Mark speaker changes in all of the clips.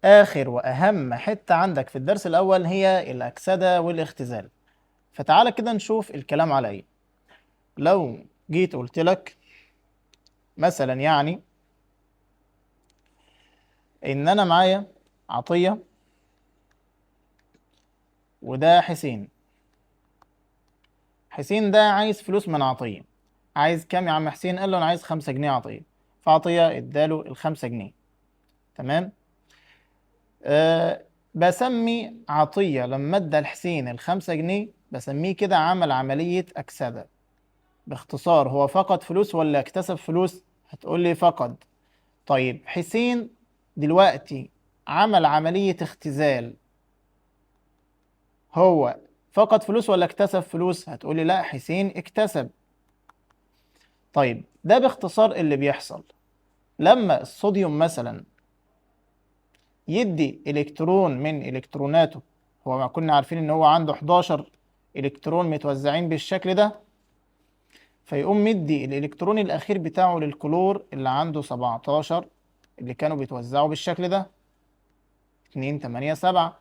Speaker 1: آخر وأهم حتة عندك في الدرس الأول هي الأكسدة والاختزال. فتعالى كده نشوف الكلام على إيه. لو جيت قلت لك مثلا إن أنا معايا عطية وده حسين. حسين ده عايز فلوس من عطية. عايز كام يا عم حسين؟ قال له أنا عايز 5 جنيه عطية. فعطية اداله ال5 جنيه. تمام. بسمي عطية لما ادى لحسين ال5 جنيه بسميه كده عمل عملية أكسدة. باختصار، هو فقد فلوس ولا اكتسب فلوس؟ هتقول لي فقد. طيب حسين دلوقتي عمل عملية اختزال، هو فقد فلوس ولا اكتسب فلوس؟ هتقول لي لا، حسين اكتسب. طيب ده باختصار اللي بيحصل لما الصوديوم مثلا يدي الكترون من الكتروناته. هو ما كنا عارفين ان هو عنده 11 الكترون متوزعين بالشكل ده، فيقوم مدي الالكترون الاخير بتاعه للكلور اللي عنده 17 اللي كانوا بيتوزعوا بالشكل ده 2 8 7.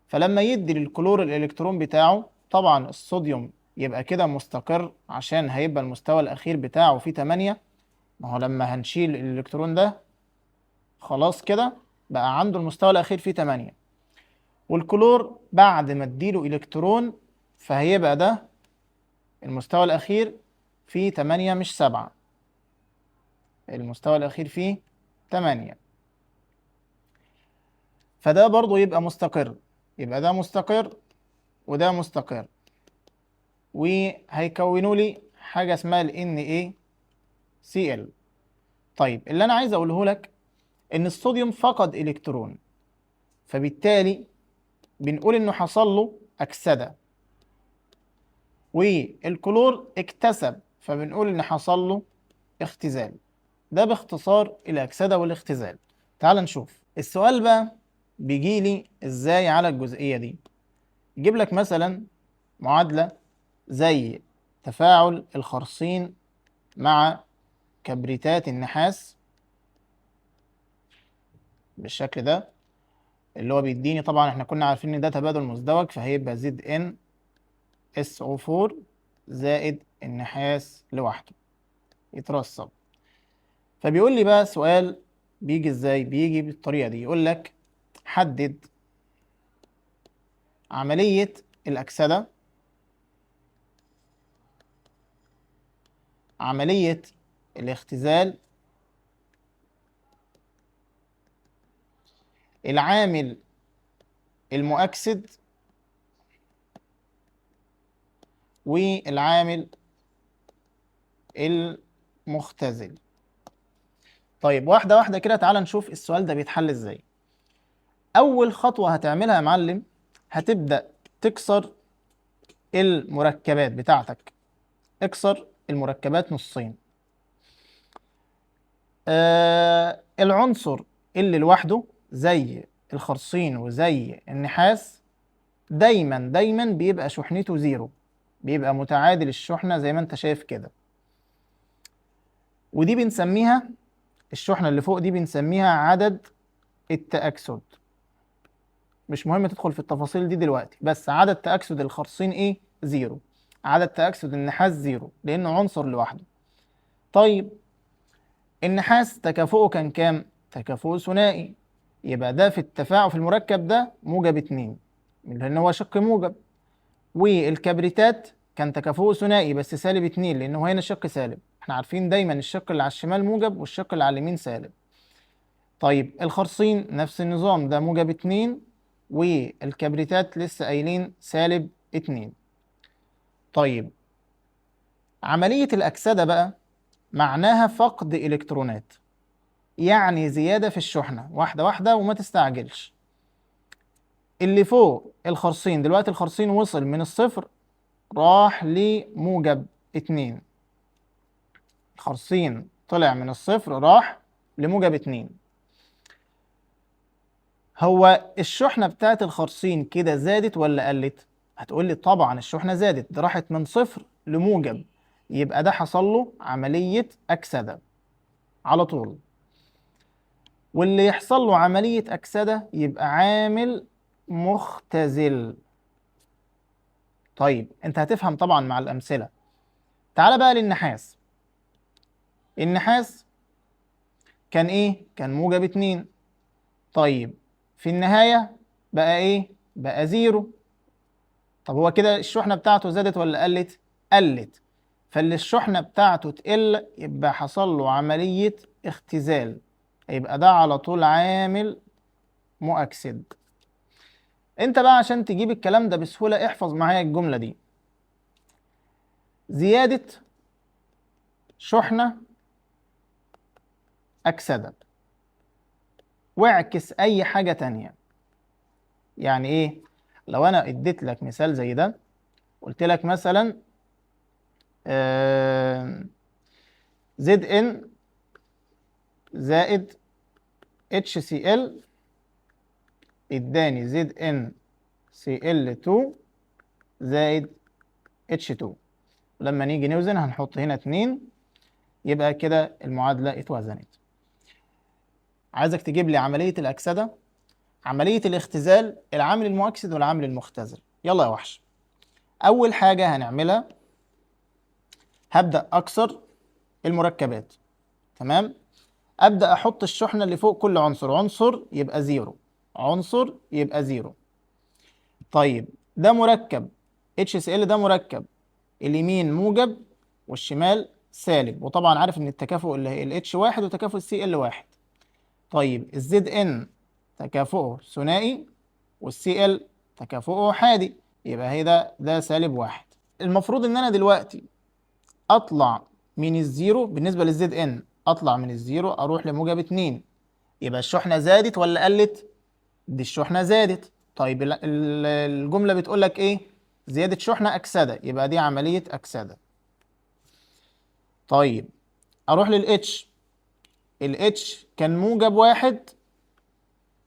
Speaker 1: فلما يدي للكلور الالكترون بتاعه، طبعا الصوديوم يبقى كده مستقر عشان هيبقى المستوى الاخير بتاعه فيه 8. ما هو لما هنشيل الالكترون ده خلاص كده بقى عنده المستوى الاخير فيه 8. والكلور بعد ما اديله الكترون فهيبقى ده المستوى الاخير فيه 8 مش 7. المستوى الاخير فيه 8. فده برضو يبقى مستقر. يبقى ده مستقر وده مستقر، وهيكونوا لي حاجة اسمها ال NaCl. طيب اللي أنا عايز أقوله لك إن الصوديوم فقد إلكترون، فبالتالي بنقول إنه حصل له أكسدة. والكلور اكتسب، فبنقول إن حصل له اختزال. ده باختصار الأكسدة والاختزال. تعال نشوف السؤال بقى بيجي لي إزاي على الجزئية دي. يجيب لك مثلا معادلة زي تفاعل الخرسين مع كبريتات النحاس بالشكل ده، اللي هو بيديني، طبعا احنا كنا عارفين ان ده تبادل مزدوج، فهيبقى زد ان اس او 4 زائد النحاس لوحده يترسب. فبيقول لي بقى سؤال بيجي ازاي؟ بيجي بالطريقة دي، يقول لك حدد عملية الأكسدة، عملية الاختزال، العامل المؤكسد، والعامل المختزل. طيب واحدة واحدة كده تعال نشوف السؤال ده بيتحل ازاي. أول خطوة هتعملها يا معلم، هتبدأ تكسر المركبات بتاعتك. اكسر المركبات نصين. العنصر اللي لوحده زي الخرسين وزي النحاس دايما دايما بيبقى شحنته زيرو، بيبقى متعادل الشحنة زي ما انت شايف كده. ودي بنسميها، الشحنة اللي فوق دي بنسميها عدد التأكسد. مش مهم تدخل في التفاصيل دي دلوقتي، بس عدد تأكسد الخرسين ايه؟ زيرو. عدد تأكسد النحاس زيرو لأنه عنصر لوحده. طيب النحاس تكافؤه كان كام؟ تكافؤه ثنائي، يبقى ده في التفاعل في المركب ده -2 لأن هو شق موجب. والكبريتات كان تكافؤه ثنائي بس -2 لأنه هنا شق سالب. احنا عارفين دايما الشق اللي على الشمال موجب والشق اللي على اليمين سالب. طيب الخرسين نفس النظام، ده -2 والكبريتات لسه قايلين -2. طيب عملية الأكسدة بقى معناها فقد إلكترونات، يعني زيادة في الشحنة. واحدة واحدة وما تستعجلش. اللي فوق الخرسين دلوقتي، الخرسين وصل من الصفر راح -2. الخرسين طلع من الصفر راح -2. هو الشحنة بتاعت الخرسين كده زادت ولا قلت؟ هتقول لي طبعا الشحنة زادت، ده راحت من صفر لموجب، يبقى ده حصل له عملية أكسدة على طول. واللي يحصل له عملية أكسدة يبقى عامل مختزل. طيب انت هتفهم طبعا مع الأمثلة. تعال بقى للنحاس. النحاس كان ايه؟ كان موجب 2. طيب في النهاية بقى ايه؟ بقى 0. طب هو كده الشحنة بتاعته زادت ولا قلت؟ قلت. فاللي الشحنة بتاعته تقل يبقى حصل له عملية اختزال، يبقى ده على طول عامل مؤكسد. انت بقى عشان تجيب الكلام ده بسهولة احفظ معايا الجملة دي: زيادة شحنة أكسدة، واعكس أي حاجة تانية. يعني إيه؟ لو أنا اديت لك مثال زي ده، قلت لك مثلا زد ان زائد اتش سي ال اداني زد ان سي ال 2 زائد اتش 2. لما نيجي نوزن هنحط هنا 2، يبقى كده المعادلة اتوزنت. عايزك تجيب لي عملية الأكسدة، عملية الاختزال، العامل المؤكسد والعامل المختزل. يلا يا وحش. أول حاجة هنعملها، هبدأ أكسر المركبات. تمام؟ أبدأ أحط الشحنة اللي فوق كل عنصر، عنصر يبقى 0، عنصر يبقى 0. طيب ده مركب HCl، ده مركب اليمين موجب والشمال سالب، وطبعا عارف ان التكافؤ اللي هي ال H1 وتكافؤ السي ال 1. طيب الزد ان تكافؤه ثنائي والسي ال تكافؤه حادي، يبقى هي ده سالب 1. المفروض ان انا دلوقتي اطلع من الزيرو بالنسبه للزد ان، اطلع من الزيرو اروح لموجب 2. يبقى الشحنه زادت ولا قلت؟ دي الشحنه زادت. طيب الجمله بتقول لك ايه؟ زياده شحنه اكسده، يبقى دي عمليه اكسده. طيب اروح للاتش. الاتش كان موجب 1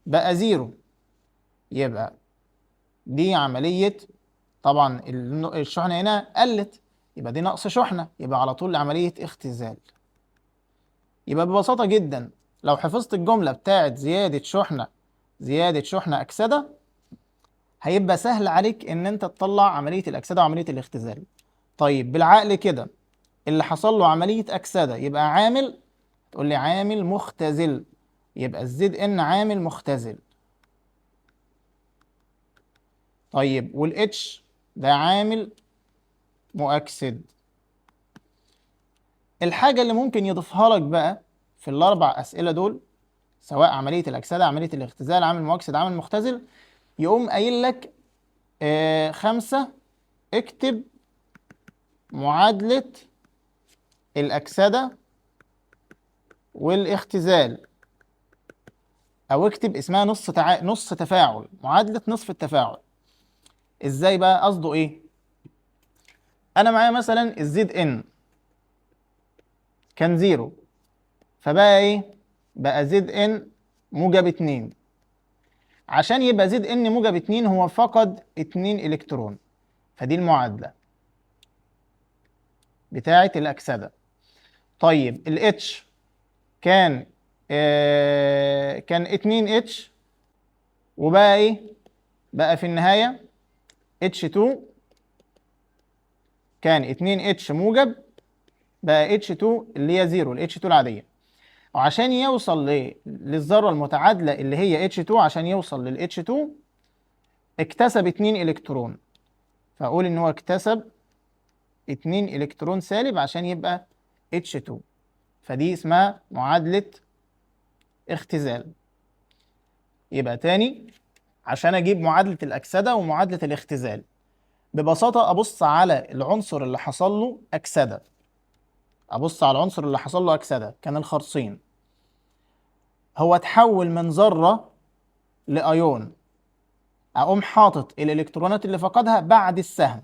Speaker 1: بقى 0، يبقى دي عمليه، طبعا الشحنه هنا قلت، يبقى دي نقص شحنه، يبقى على طول عمليه اختزال. يبقى ببساطه جدا لو حفظت الجمله بتاعت زياده شحنه اكسده، هيبقى سهل عليك ان انت تطلع عمليه الاكسده وعمليه الاختزال. طيب بالعقل كده، اللي حصل له عمليه اكسده يبقى عامل، تقول لي عامل مختزل، يبقى الزد ان عامل مختزل. طيب والاتش ده عامل مؤكسد. الحاجه اللي ممكن يضيفها لك بقى في الاربع اسئله دول، سواء عمليه الاكسده، عمليه الاختزال، عامل مؤكسد، عامل مختزل، يقوم قايل لك 5 اكتب معادله الأكسدة والاختزال، أو اكتب اسمها نص تفاعل، معادلة نصف التفاعل. إزاي بقى؟ قصده إيه؟ أنا معايا مثلا الزد إن كان 0، فبقى إيه؟ بقى زد إن موجب 2. عشان يبقى زد إن موجب 2 هو فقد 2 إلكترون، فدي المعادلة بتاعة الأكسدة. طيب الاتش كان كان 2 اتش، وبقى ايه؟ بقى في النهاية H2 كان 2 اتش موجب، بقى H2 اللي هي 0، ال H2 العادية. وعشان يوصل للذرة المتعادلة اللي هي H2، عشان يوصل لل H2 اكتسب 2 إلكترون، فأقول إن هو اكتسب 2 إلكترون سالب عشان يبقى H2، فدي اسمها معادلة اختزال. يبقى تاني، عشان أجيب معادلة الأكسدة ومعادلة الاختزال، ببساطة أبص على العنصر اللي حصل له أكسدة. أبص على العنصر اللي حصل له أكسدة، كان الخرسين، هو اتحول من ذرة لأيون، أقوم حاطط الإلكترونات اللي فقدها بعد السهم.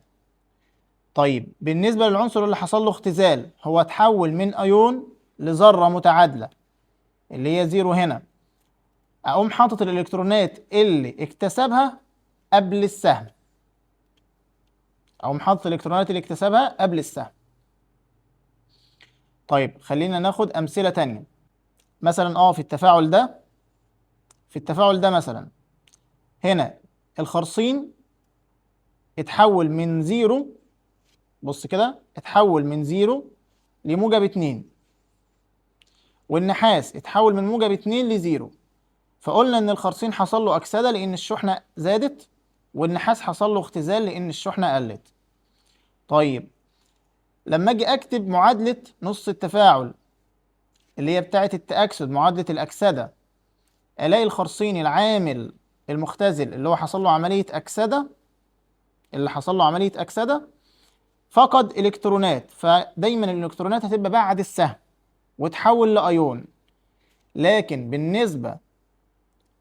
Speaker 1: طيب بالنسبة للعنصر اللي حصل له اختزال، هو اتحول من أيون لذرة متعادلة اللي هي 0 هنا، أقوم حاطط الإلكترونات اللي اكتسبها قبل السهم. أقوم حاطط الإلكترونات اللي اكتسبها قبل السهم. طيب خلينا ناخد أمثلة تانية. مثلا في التفاعل ده في التفاعل ده مثلا، هنا الخرسين اتحول من زيرو، بص كده، اتحول من زيرو لموجب 2، والنحاس اتحول من موجب 2 لزيرو. فقلنا ان الخرسين حصل له اكسده لان الشحنه زادت، والنحاس حصل له اختزال لان الشحنه قلت. طيب لما اجي اكتب معادله نص التفاعل اللي هي بتاعه التاكسد، معادله الاكسده، الاقي الخرسين العامل المختزل اللي هو حصل له عمليه اكسده، فقد الكترونات، فدايما الالكترونات هتبقى بعد السهم وتحول لايون. لكن بالنسبه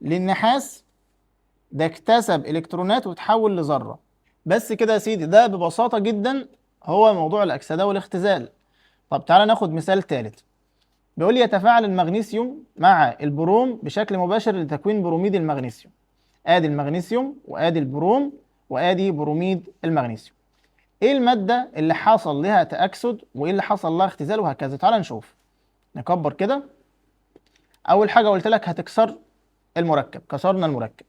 Speaker 1: للنحاس ده اكتسب الكترونات وتحول لذره. بس كده يا سيدي، ده ببساطه جدا هو موضوع الاكسده والاختزال. طب تعالى ناخد مثال ثالث. بيقول لي يتفاعل المغنيسيوم مع البروم بشكل مباشر لتكوين بروميد المغنيسيوم. ادي المغنيسيوم وادي البروم وادي بروميد المغنيسيوم. ايه الماده اللي حصل لها تاكسد وايه اللي حصل لها اختزال وهكذا؟ تعالى نشوف. نكبر كده. اول حاجه قلت لك هتكسر المركب، كسرنا المركب.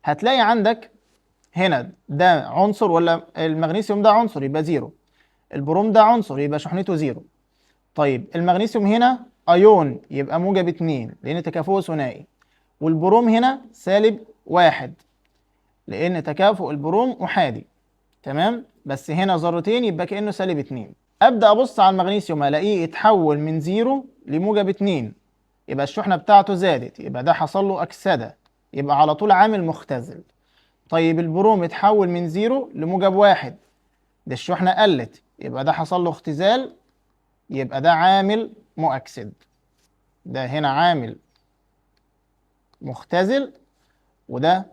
Speaker 1: هتلاقي عندك هنا ده عنصر، ولا المغنيسيوم ده عنصر يبقى زيرو، البروم ده عنصر يبقى شحنته زيرو. طيب المغنيسيوم هنا ايون يبقى موجب 2 لان تكافؤه ثنائي، والبروم هنا سالب 1 لان تكافؤ البروم احادي. تمام، بس هنا ذرتين يبقى كانه سالب 2. ابدا ابص على المغنيسيوم الاقيه اتحول من زيرو لموجب 2، يبقى الشحنه بتاعته زادت، يبقى ده حصل له اكسده، يبقى على طول عامل مختزل. طيب البروم اتحول من زيرو لموجب 1، ده الشحنه قلت، يبقى ده حصل له اختزال، يبقى ده عامل مؤكسد. ده هنا عامل مختزل وده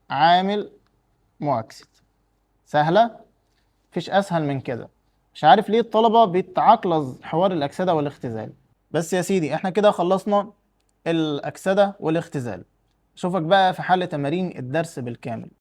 Speaker 1: عامل مؤكسد. سهلة، مفيش أسهل من كده. مش عارف ليه الطلبة بيتعقلظ حوار الأكسدة والاختزال. بس يا سيدي احنا كده خلصنا الأكسدة والاختزال. أشوفك بقى في حل تمارين الدرس بالكامل.